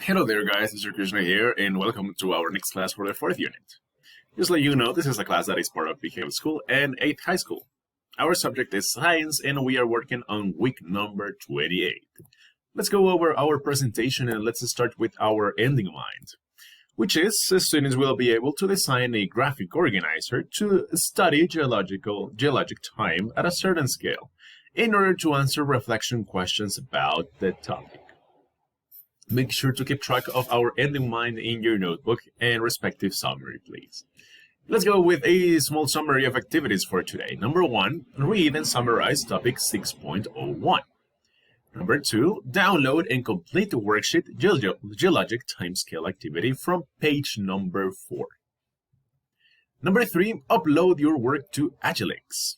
Hello there guys, Mr. Krishna here, and welcome to our next class for the fourth unit. Just like you know, this is a class that is part of Behavioral School and 8th High School. Our subject is science, and we are working on week number 28. Let's go over our presentation and let's start with our ending mind, which is students will be able to design a graphic organizer to study geologic time at a certain scale in order to answer reflection questions about the topic. Make sure to keep track of our ending mind in your notebook and respective summary, please. Let's go with a small summary of activities for today. Number 1, read and summarize topic 6.01. Number 2, download and complete the worksheet Geologic Timescale activity from page number 4. Number 3, upload your work to Agilex.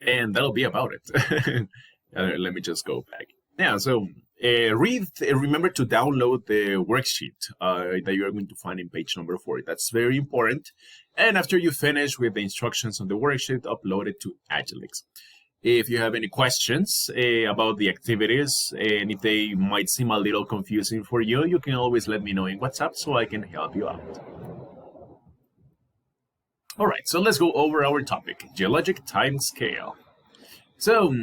And that'll be about it. Let me just go back. Yeah, so remember to download the worksheet that you are going to find in page number 4. That's very important. And after you finish with the instructions on the worksheet, upload it to Agilex. If you have any questions about the activities, and if they might seem a little confusing for you, you can always let me know in WhatsApp so I can help you out. All right, so let's go over our topic, geologic time scale. So,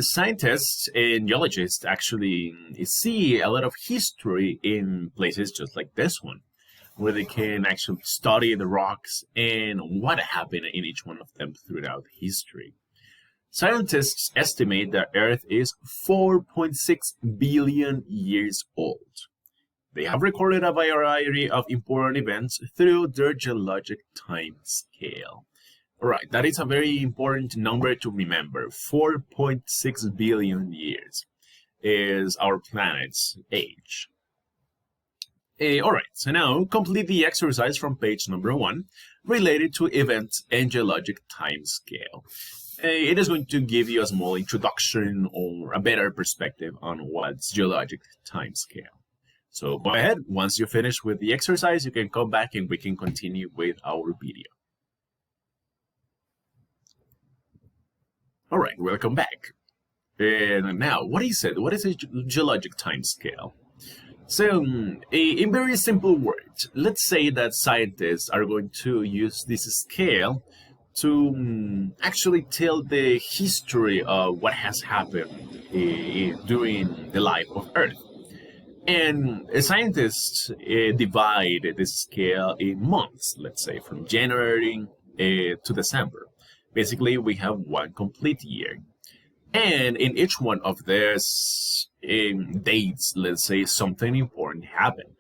scientists and geologists actually see a lot of history in places just like this one, where they can actually study the rocks and what happened in each one of them throughout history. Scientists estimate that Earth is 4.6 billion years old. They have recorded a variety of important events through their geologic time scale. All right, that is a very important number to remember. 4.6 billion years is our planet's age. All right, so now complete the exercise from page number 1 related to events and geologic time scale. It is going to give you a small introduction or a better perspective on what's geologic time scale. So go ahead, once you finish with the exercise, you can come back and we can continue with our video. All right, welcome back. And now, what is it? What is a geologic time scale? So, in very simple words, let's say that scientists are going to use this scale to actually tell the history of what has happened during the life of Earth. And scientists divide this scale in months, let's say from January to December. Basically, we have one complete year. And in each one of these dates, let's say something important happened.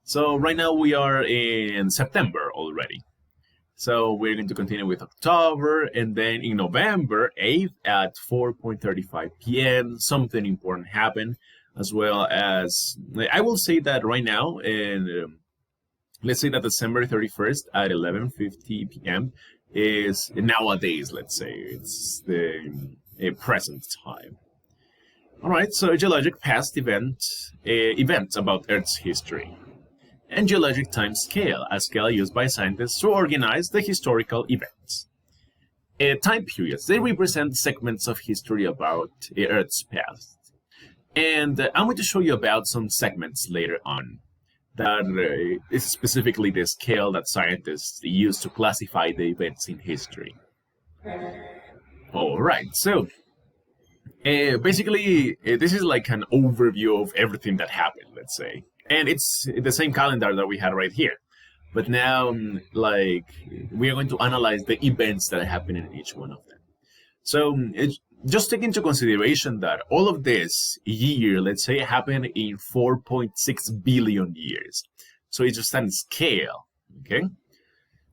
So right now we are in September already. So we're going to continue with October, and then in November 8th at 4:35 p.m., something important happened, as well as, I will say that right now, and let's say that December 31st at 11:50 p.m., is nowadays, let's say, it's the present time. All right, so geologic past events about Earth's history. And geologic time scale, a scale used by scientists to organize the historical events. Time periods, they represent segments of history about Earth's past. And I'm going to show you about some segments later on. That is specifically the scale that scientists use to classify the events in history. All right, so basically this is like an overview of everything that happened, let's say. And it's the same calendar that we had right here. But now, like, we are going to analyze the events that happen in each one of them. So just take into consideration that all of this year, let's say, happened in 4.6 billion years. So it's just a scale, okay?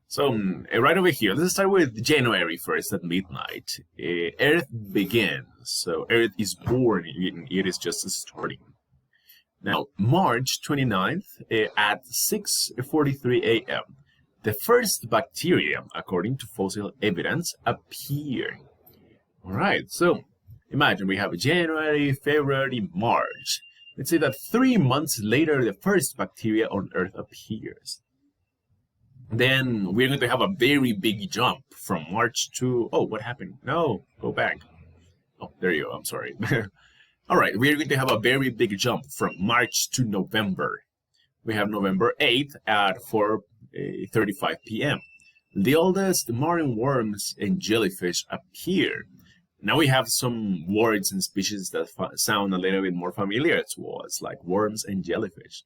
So right over here, let's start with January 1st at midnight. Earth begins. So Earth is born, it is just starting. Now, March 29th at 6:43 a.m., the first bacteria, according to fossil evidence, appear. All right, so imagine we have January, February, March. Let's say that 3 months later, the first bacteria on Earth appears. Then we're going to have a very big jump from March to, oh, what happened? No, go back. Oh, there you go, I'm sorry. All right, we're going to have a very big jump from March to November. We have November 8th at 4:35 p.m. The oldest marine worms and jellyfish appear. Now we have some words and species that sound a little bit more familiar to us, like worms and jellyfish.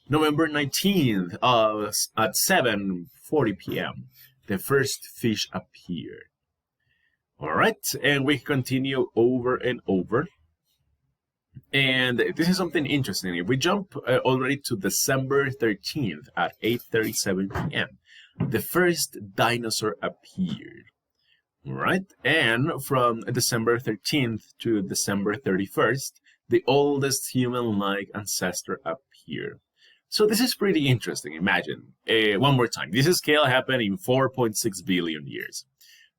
November 19th at 7:40 p.m. The first fish appeared. All right, and we continue over and over. And this is something interesting. If we jump already to December 13th at 8:37 p.m., the first dinosaur appeared. All right, and from December 13th to December 31st, the oldest human-like ancestor appeared. So this is pretty interesting. Imagine, one more time, this scale happened in 4.6 billion years.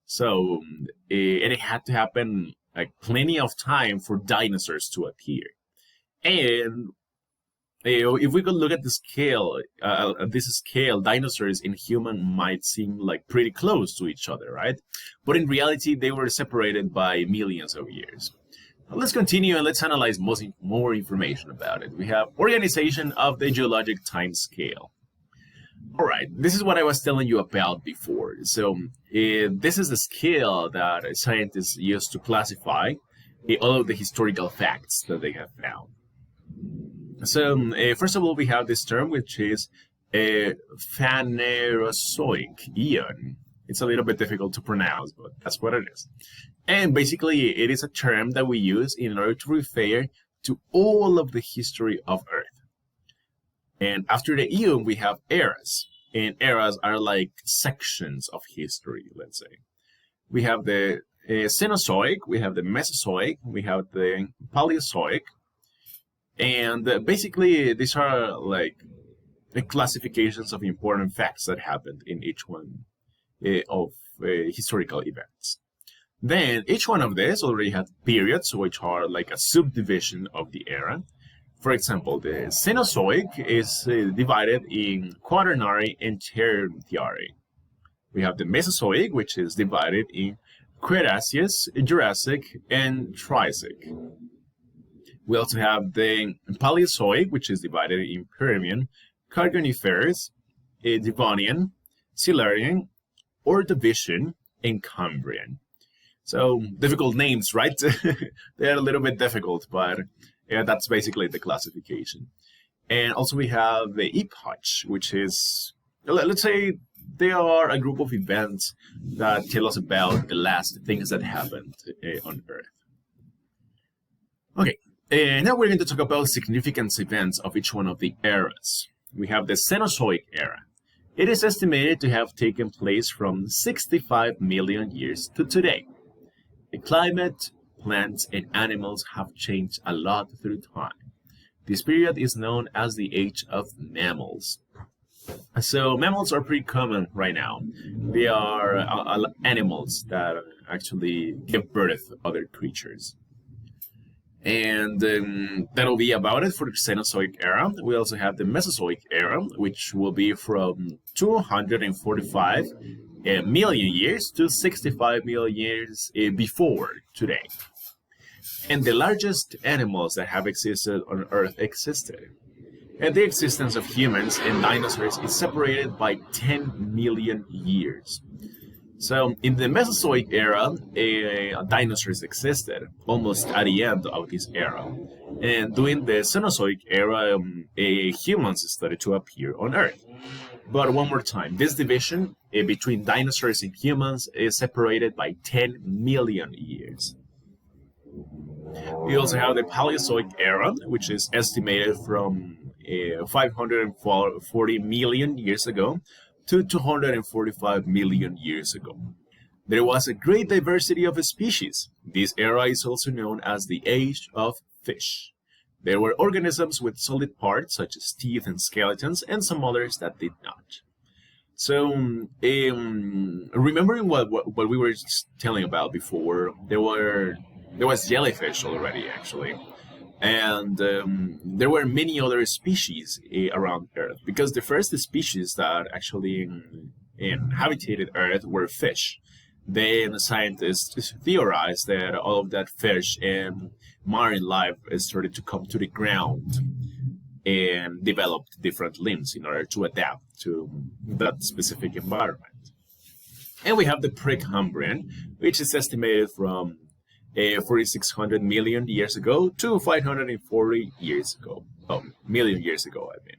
So, and it had to happen like plenty of time for dinosaurs to appear. And if we could look at the scale, this scale, dinosaurs and human might seem like pretty close to each other, right? But in reality, they were separated by millions of years. Let's continue and let's analyze more information about it. We have organization of the geologic time scale. All right, this is what I was telling you about before. So this is the scale that scientists use to classify all of the historical facts that they have found. So first of all, we have this term, which is Phanerozoic eon. It's a little bit difficult to pronounce, but that's what it is. And basically, it is a term that we use in order to refer to all of the history of Earth. And after the eon, we have eras. And eras are like sections of history, let's say. We have the Cenozoic, we have the Mesozoic, we have the Paleozoic. And basically, these are like the classifications of important facts that happened in each one of historical events. Then each one of these already had periods, which are like a subdivision of the era. For example, the Cenozoic is divided in Quaternary and Tertiary. We have the Mesozoic, which is divided in Cretaceous, Jurassic, and Triassic. We also have the Paleozoic, which is divided in Permian, Carboniferous, Devonian, Silurian, Ordovician, and Cambrian. So difficult names, right? They're a little bit difficult, but yeah, that's basically the classification. And also we have the epoch, which is, let's say, they are a group of events that tell us about the last things that happened on Earth. Okay, now we're going to talk about significant events of each one of the eras. We have the Cenozoic era. It is estimated to have taken place from 65 million years to today. The climate, plants, and animals have changed a lot through time. This period is known as the Age of Mammals. So mammals are pretty common right now. They are animals that actually give birth to other creatures. And that'll be about it for the Cenozoic era. We also have the Mesozoic era, which will be from 245 million years to 65 million years before today. And the largest animals that have existed on Earth existed. And the existence of humans and dinosaurs is separated by 10 million years. So in the Mesozoic era, dinosaurs existed almost at the end of this era. And during the Cenozoic era, humans started to appear on Earth. But one more time, this division between dinosaurs and humans is separated by 10 million years. We also have the Paleozoic era, which is estimated from 540 million years ago to 245 million years ago. There was a great diversity of species. This era is also known as the Age of Fish. There were organisms with solid parts, such as teeth and skeletons, and some others that did not. So, remembering what we were telling about before, there was jellyfish already, actually. And there were many other species around Earth, because the first species that actually inhabited Earth were fish. Then scientists theorized that all of that fish marine life started to come to the ground and developed different limbs in order to adapt to that specific environment. And we have the Precambrian, which is estimated from 4,600 million years ago to 540 years ago. Oh, million years ago, I mean.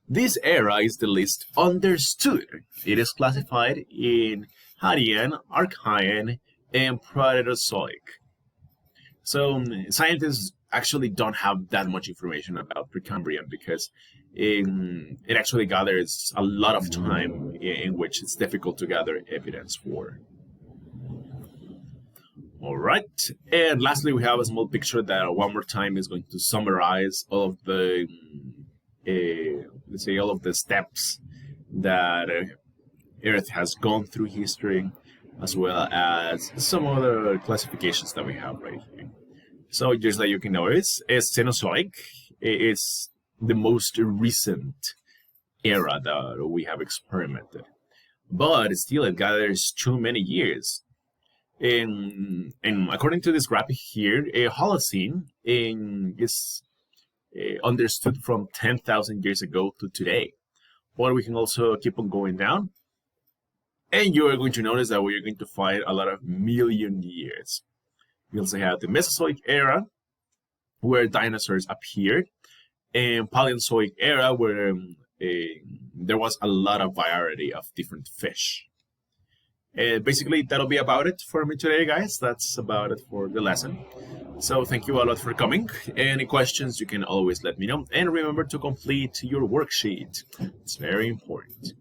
This era is the least understood. It is classified in Hadean, Archean, and Proterozoic. So scientists actually don't have that much information about Precambrian because it actually gathers a lot of time in which it's difficult to gather evidence for. All right, and lastly, we have a small picture that one more time is going to summarize all of the, let's say, all of the steps that Earth has gone through history, as well as some other classifications that we have right here. So just like you can notice, it's Cenozoic. It's the most recent era that we have experimented. But still, it gathers too many years. And according to this graphic here, a Holocene is understood from 10,000 years ago to today. But we can also keep on going down. And you are going to notice that we are going to find a lot of million years. We also have the Mesozoic era, where dinosaurs appeared, and Paleozoic era, where there was a lot of variety of different fish. And basically, that'll be about it for me today, guys. That's about it for the lesson. So thank you a lot for coming. Any questions, you can always let me know. And remember to complete your worksheet. It's very important.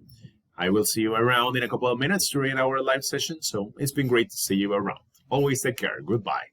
I will see you around in a couple of minutes during our live session. So it's been great to see you around. Always take care. Goodbye.